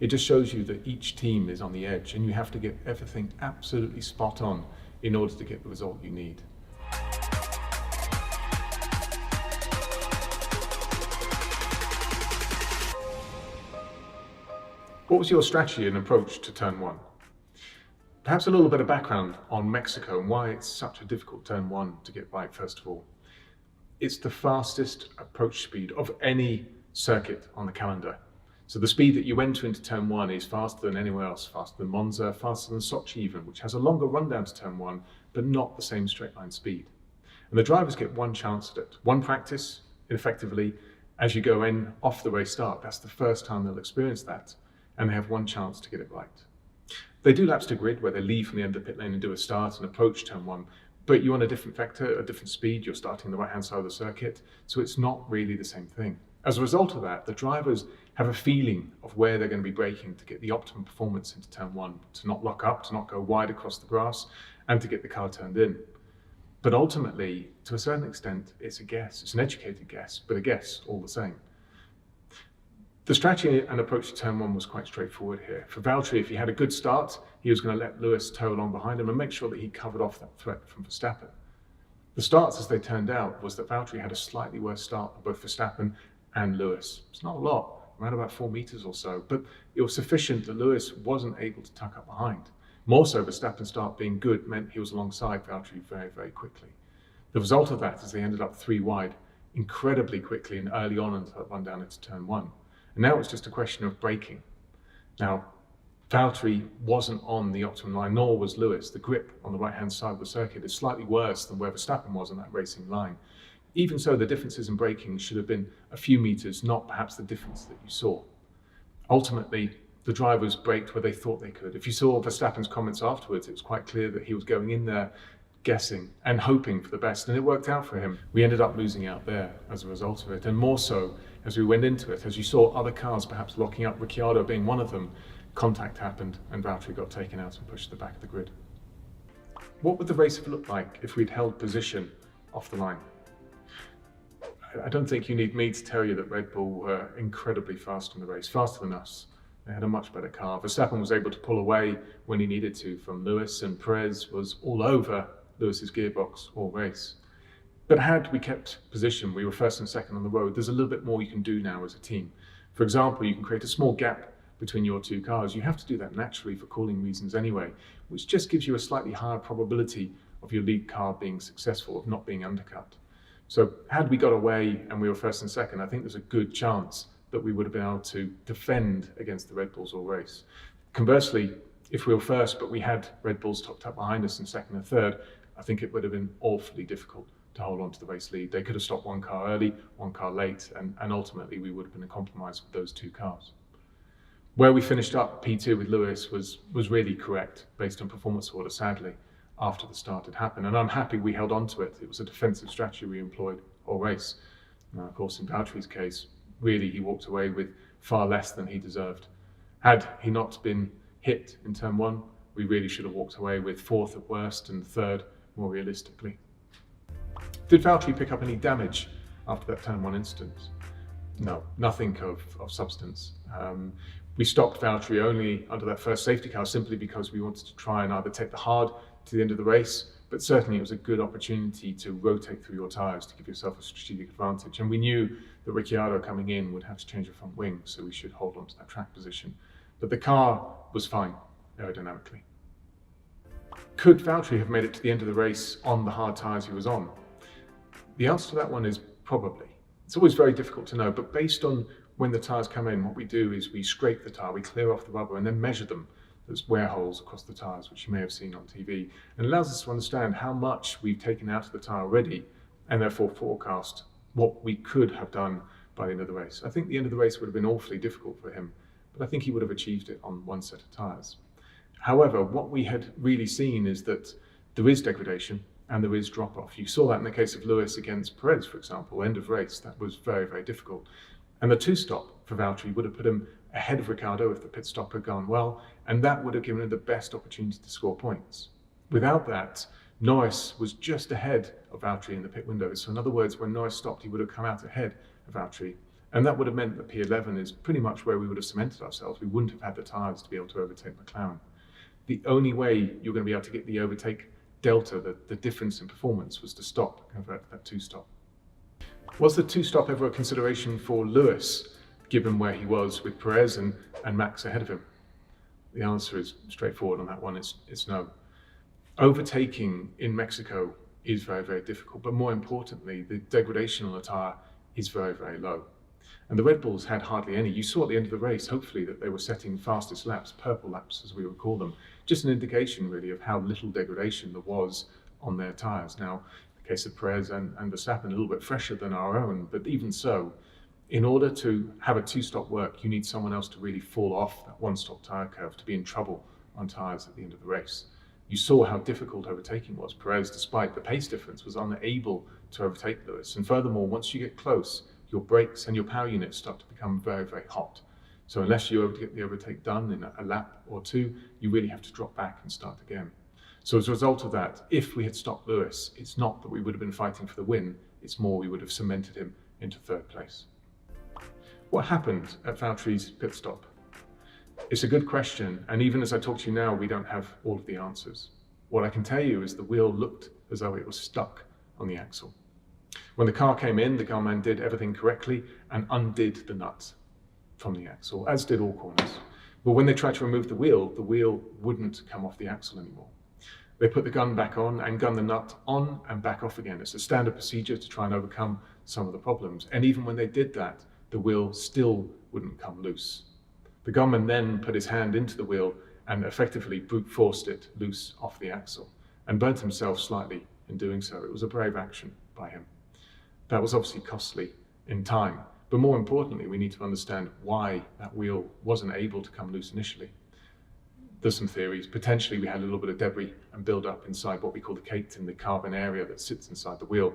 It just shows you that each team is on the edge and you have to get everything absolutely spot on in order to get the result you need. What was your strategy and approach to turn one? Perhaps a little bit of background on Mexico and why it's such a difficult turn one to get right first of all. It's the fastest approach speed of any circuit on the calendar. So the speed that you enter into turn one is faster than anywhere else, faster than Monza, faster than Sochi even, which has a longer rundown to turn one, but not the same straight line speed. And the drivers get one chance at it, one practice, effectively, as you go in off the race start. That's the first time they'll experience that, and they have one chance to get it right. They do laps to grid where they leave from the end of the pit lane and do a start and approach turn one, but you're on a different vector, a different speed, you're starting on the right-hand side of the circuit, so it's not really the same thing. As a result of that, the drivers have a feeling of where they're going to be braking to get the optimum performance into turn one, to not lock up, to not go wide across the grass, and to get the car turned in. But ultimately, to a certain extent, it's a guess. It's an educated guess, but a guess all the same. The strategy and approach to turn one was quite straightforward here. For Valtteri, if he had a good start, he was going to let Lewis tow along behind him and make sure that he covered off that threat from Verstappen. The starts, as they turned out, was that Valtteri had a slightly worse start than both Verstappen and Lewis. It's not a lot, around about 4 meters or so, but it was sufficient that Lewis wasn't able to tuck up behind. More so, Verstappen's start being good meant he was alongside Valtteri very, very quickly. The result of that is they ended up 3 wide incredibly quickly and early on until it run down into turn one. And now it's just a question of braking. Now, Valtteri wasn't on the optimum line, nor was Lewis. The grip on the right-hand side of the circuit is slightly worse than where Verstappen was on that racing line. Even so, the differences in braking should have been a few meters, not perhaps the difference that you saw. Ultimately, the drivers braked where they thought they could. If you saw Verstappen's comments afterwards, it was quite clear that he was going in there guessing and hoping for the best, and it worked out for him. We ended up losing out there as a result of it, and more so as we went into it. As you saw other cars perhaps locking up, Ricciardo being one of them, contact happened and Valtteri got taken out and pushed to the back of the grid. What would the race have looked like if we'd held position off the line? I don't think you need me to tell you that Red Bull were incredibly fast in the race, faster than us. They had a much better car. Verstappen was able to pull away when he needed to from Lewis, and Perez was all over Lewis's gearbox all race. But had we kept position, we were first and second on the road, there's a little bit more you can do now as a team. For example, you can create a small gap between your 2 cars. You have to do that naturally for cooling reasons anyway, which just gives you a slightly higher probability of your lead car being successful, of not being undercut. So had we got away and we were first and second, I think there's a good chance that we would have been able to defend against the Red Bulls all race. Conversely, if we were first but we had Red Bulls topped up behind us in second and third, I think it would have been awfully difficult to hold on to the race lead. They could have stopped one car early, one car late, and ultimately we would have been in compromise with those 2 cars. Where we finished up P2 with Lewis was really correct based on performance order, sadly, after the start had happened. And I'm happy we held on to it. It was a defensive strategy we employed all race. Now, of course, in Valtteri's case, really he walked away with far less than he deserved. Had he not been hit in turn one, we really should have walked away with 4th at worst and 3rd more realistically. Did Valtteri pick up any damage after that turn one incident? No, nothing of substance. We stopped Valtteri only under that first safety car simply because we wanted to try and either take the hard to the end of the race, but certainly it was a good opportunity to rotate through your tyres to give yourself a strategic advantage. And we knew that Ricciardo coming in would have to change the front wing, so we should hold on to that track position. But the car was fine aerodynamically. Could Valtteri have made it to the end of the race on the hard tyres he was on? The answer to that one is probably. It's always very difficult to know, but based on when the tyres come in, what we do is we scrape the tyre, we clear off the rubber and then measure them. There's wear holes across the tyres, which you may have seen on TV, and it allows us to understand how much we've taken out of the tyre already and therefore forecast what we could have done by the end of the race. I think the end of the race would have been awfully difficult for him, but I think he would have achieved it on one set of tyres. However, what we had really seen is that there is degradation and there is drop-off. You saw that in the case of Lewis against Perez, for example, end of race. That was very, very difficult. And the 2-stop for Valtteri would have put him ahead of Ricciardo if the pit stop had gone well, and that would have given him the best opportunity to score points. Without that, Norris was just ahead of Valtteri in the pit window. So in other words, when Norris stopped, he would have come out ahead of Valtteri, And that would have meant that P11 is pretty much where we would have cemented ourselves. We wouldn't have had the tyres to be able to overtake McLaren. The only way you're going to be able to get the overtake delta, the difference in performance, was to stop, convert to that two-stop. Was the two-stop ever a consideration for Lewis, given where he was with Perez and Max ahead of him? The answer is straightforward on that one, it's no. Overtaking in Mexico is very, very difficult, but more importantly, the degradation on the tyre is very, very low. And the Red Bulls had hardly any. You saw at the end of the race, hopefully, that they were setting fastest laps, purple laps as we would call them, just an indication really of how little degradation there was on their tyres. Now, in the case of Perez and Verstappen, a little bit fresher than our own, but even so, in order to have a two-stop work, you need someone else to really fall off that one-stop tyre curve, to be in trouble on tyres at the end of the race. You saw how difficult overtaking was. Perez, despite the pace difference, was unable to overtake Lewis. And furthermore, once you get close, your brakes and your power units start to become very, very hot. So unless you get the overtake done in a lap or two, you really have to drop back and start again. So as a result of that, if we had stopped Lewis, it's not that we would have been fighting for the win, it's more we would have cemented him into third place. What happened at Valtteri's pit stop? It's a good question, and even as I talk to you now, we don't have all of the answers. What I can tell you is the wheel looked as though it was stuck on the axle. When the car came in, the gunman did everything correctly and undid the nuts from the axle, as did all corners. But when they tried to remove the wheel wouldn't come off the axle anymore. They put the gun back on and gun the nut on and back off again. It's a standard procedure to try and overcome some of the problems. And even when they did that, the wheel still wouldn't come loose. The gunman then put his hand into the wheel and effectively brute forced it loose off the axle and burnt himself slightly in doing so. It was a brave action by him. That was obviously costly in time, but more importantly, we need to understand why that wheel wasn't able to come loose initially. There's some theories. Potentially we had a little bit of debris and build up inside what we call the caked in the carbon area that sits inside the wheel.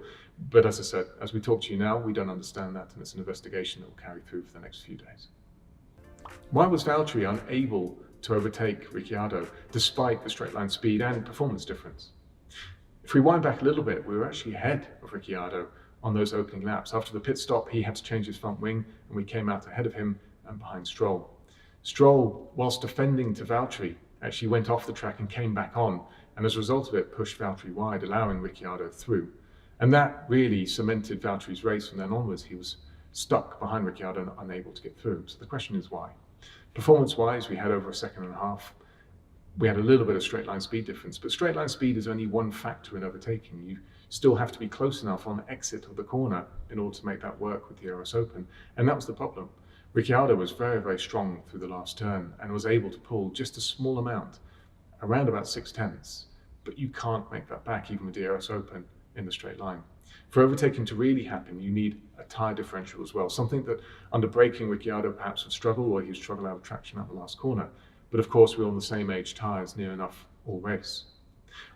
But as I said, as we talk to you now, we don't understand that, and it's an investigation that will carry through for the next few days. Why was Valtteri unable to overtake Ricciardo despite the straight line speed and performance difference? If we wind back a little bit, we were actually ahead of Ricciardo on those opening laps. After the pit stop, he had to change his front wing, and we came out ahead of him and behind Stroll. Stroll, whilst defending to Valtteri, actually went off the track and came back on, and as a result of it, pushed Valtteri wide, allowing Ricciardo through. And that really cemented Valtteri's race from then onwards. He was stuck behind Ricciardo and unable to get through. So the question is why? Performance-wise, we had over a second and a half. We had a little bit of straight line speed difference, but straight line speed is only one factor in overtaking. You still have to be close enough on the exit of the corner in order to make that work with the RS Open, and that was the problem. Ricciardo was very, very strong through the last turn and was able to pull just a small amount, around about 6/10, but you can't make that back even with the RS Open in the straight line. For overtaking to really happen, you need a tyre differential as well, something that under braking Ricciardo perhaps would struggle, or he'd struggle out of traction at the last corner. But of course, we were on the same age tyres near enough all race.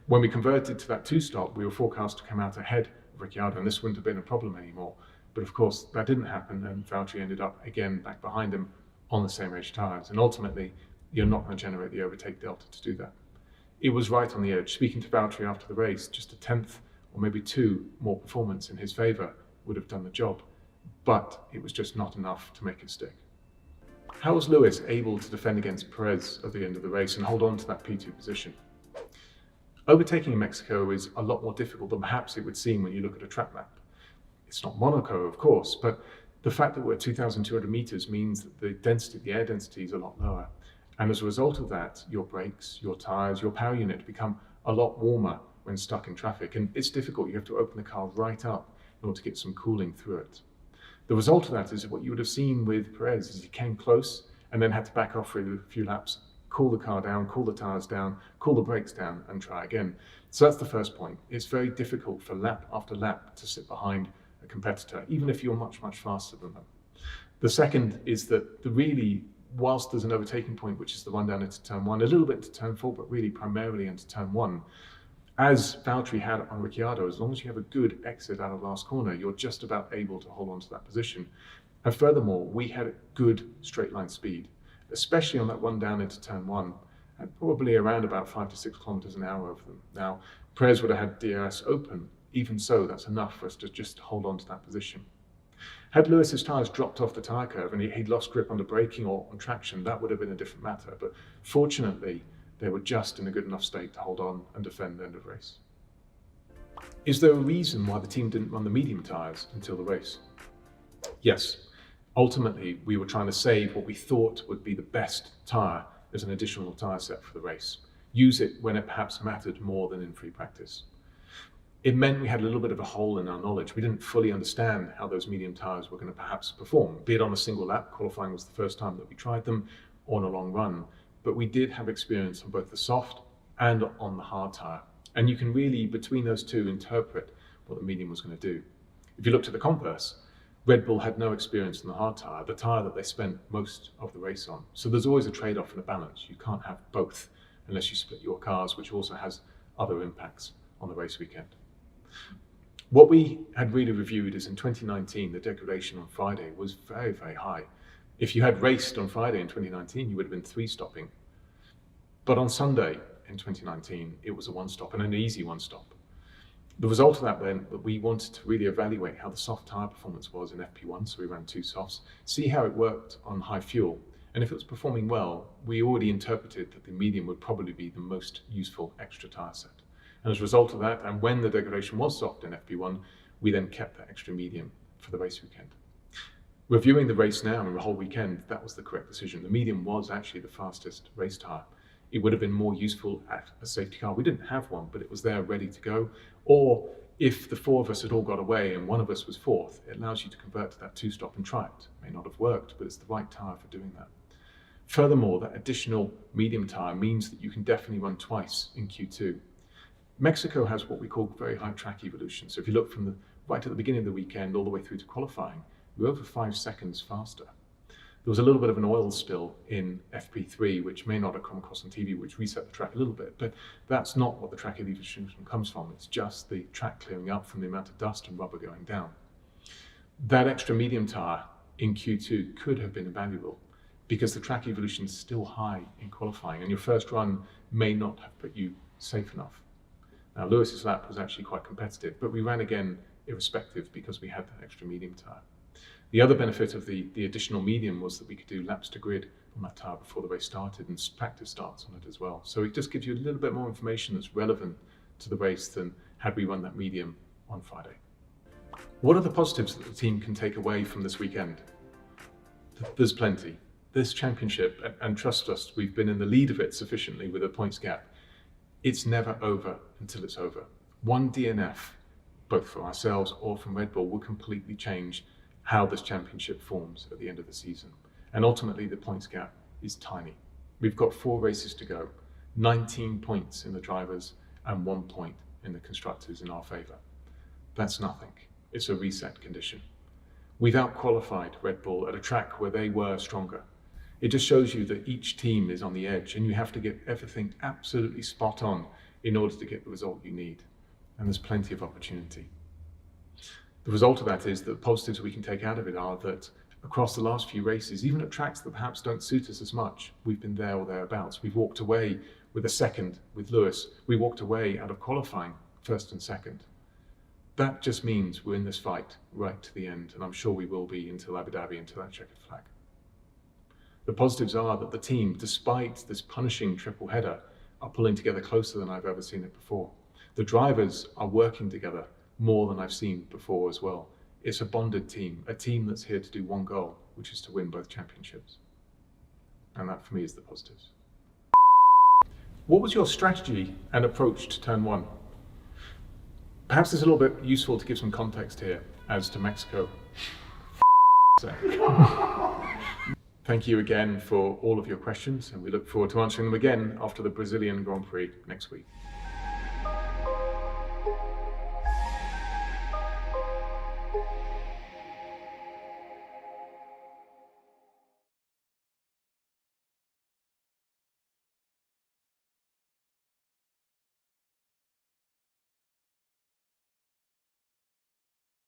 When we converted to that two-stop, we were forecast to come out ahead of Ricciardo, and this wouldn't have been a problem anymore. But of course, that didn't happen, and Valtteri ended up again back behind him on the same age tyres. And ultimately, you're not going to generate the overtake delta to do that. It was right on the edge. Speaking to Valtteri after the race, just a 10th or maybe 2 more performance in his favour would have done the job, but it was just not enough to make it stick. How was Lewis able to defend against Perez at the end of the race and hold on to that P2 position? Overtaking in Mexico is a lot more difficult than perhaps it would seem when you look at a track map. It's not Monaco, of course, but the fact that we're 2,200 meters means that the density, the air density is a lot lower. And as a result of that, your brakes, your tires, your power unit become a lot warmer when stuck in traffic. And it's difficult. You have to open the car right up in order to get some cooling through it. The result of that is what you would have seen with Perez, is he came close and then had to back off for a few laps, cool the car down, cool the tires down, cool the brakes down, and try again. So that's the first point. It's very difficult for lap after lap to sit behind a competitor, even if you're much, much faster than them. The second is that whilst there's an overtaking point, which is the run down into turn 1, a little bit into turn 4, but really primarily into turn 1, as Valtteri had on Ricciardo, as long as you have a good exit out of last corner, you're just about able to hold on to that position. And furthermore, we had good straight line speed, especially on that run down into turn 1, at probably around about 5 to 6 kilometers an hour over them. Now, Perez would have had DRS open. Even so, that's enough for us to just hold on to that position. Had Lewis's tyres dropped off the tyre curve and he'd lost grip under braking or on traction, that would have been a different matter. But fortunately, they were just in a good enough state to hold on and defend the end of the race. Is there a reason why the team didn't run the medium tyres until the race? Yes. Ultimately, we were trying to save what we thought would be the best tyre as an additional tyre set for the race. Use it when it perhaps mattered more than in free practice. It meant we had a little bit of a hole in our knowledge. We didn't fully understand how those medium tyres were going to perhaps perform, be it on a single lap, qualifying was the first time that we tried them, or on a long run. But we did have experience on both the soft and on the hard tyre. And you can really, between those two, interpret what the medium was going to do. If you looked at the converse, Red Bull had no experience in the hard tyre, the tyre that they spent most of the race on. So there's always a trade-off and a balance. You can't have both unless you split your cars, which also has other impacts on the race weekend. What we had really reviewed is in 2019, the degradation on Friday was very, very high. If you had raced on Friday in 2019, you would have been 3-stopping. But on Sunday in 2019, it was a 1-stop and an easy 1-stop. The result of that meant that we wanted to really evaluate how the soft tyre performance was in FP1, so we ran 2 softs, see how it worked on high fuel, and if it was performing well, we already interpreted that the medium would probably be the most useful extra tyre set. And as a result of that, and when the degradation was soft in FP1, we then kept that extra medium for the race weekend. Reviewing the race now and the whole weekend, that was the correct decision. The medium was actually the fastest race tyre. It would have been more useful at a safety car. We didn't have one, but it was there ready to go. Or if the 4 of us had all got away and one of us was 4th, it allows you to convert to that 2-stop and try it. It may not have worked, but it's the right tyre for doing that. Furthermore, that additional medium tyre means that you can definitely run twice in Q2. Mexico has what we call very high track evolution. So if you look from right at the beginning of the weekend all the way through to qualifying, we're over 5 seconds faster. There was a little bit of an oil spill in FP3, which may not have come across on TV, which reset the track a little bit, but that's not what the track evolution comes from. It's just the track clearing up from the amount of dust and rubber going down. That extra medium tyre in Q2 could have been invaluable because the track evolution is still high in qualifying and your first run may not have put you safe enough. Now, Lewis's lap was actually quite competitive, but we ran again irrespective because we had that extra medium tyre. The other benefit of the additional medium was that we could do laps to grid on that tyre before the race started and practice starts on it as well. So it just gives you a little bit more information that's relevant to the race than had we run that medium on Friday. What are the positives that the team can take away from this weekend? There's plenty. This championship, and trust us, we've been in the lead of it sufficiently with a points gap. It's never over until it's over. One DNF, both for ourselves or from Red Bull, will completely change how this championship forms at the end of the season. And ultimately, the points gap is tiny. We've got 4 races to go, 19 points in the drivers and 1 point in the constructors in our favour. That's nothing. It's a reset condition. We've out-qualified Red Bull at a track where they were stronger. It just shows you that each team is on the edge and you have to get everything absolutely spot on in order to get the result you need. And there's plenty of opportunity. The result of that is that the positives we can take out of it are that across the last few races, even at tracks that perhaps don't suit us as much, we've been there or thereabouts. We've walked away with a second with Lewis. We walked away out of qualifying 1st and 2nd. That just means we're in this fight right to the end, and I'm sure we will be until Abu Dhabi, until that checkered flag. The positives are that the team, despite this punishing triple header, are pulling together closer than I've ever seen it before. The drivers are working together more than I've seen before as well. It's a bonded team, a team that's here to do one goal, which is to win both championships. And that for me is the positives. What was your strategy and approach to turn 1? Perhaps it's a little bit useful to give some context here as to Mexico. Thank you again for all of your questions, and we look forward to answering them again after the Brazilian Grand Prix next week.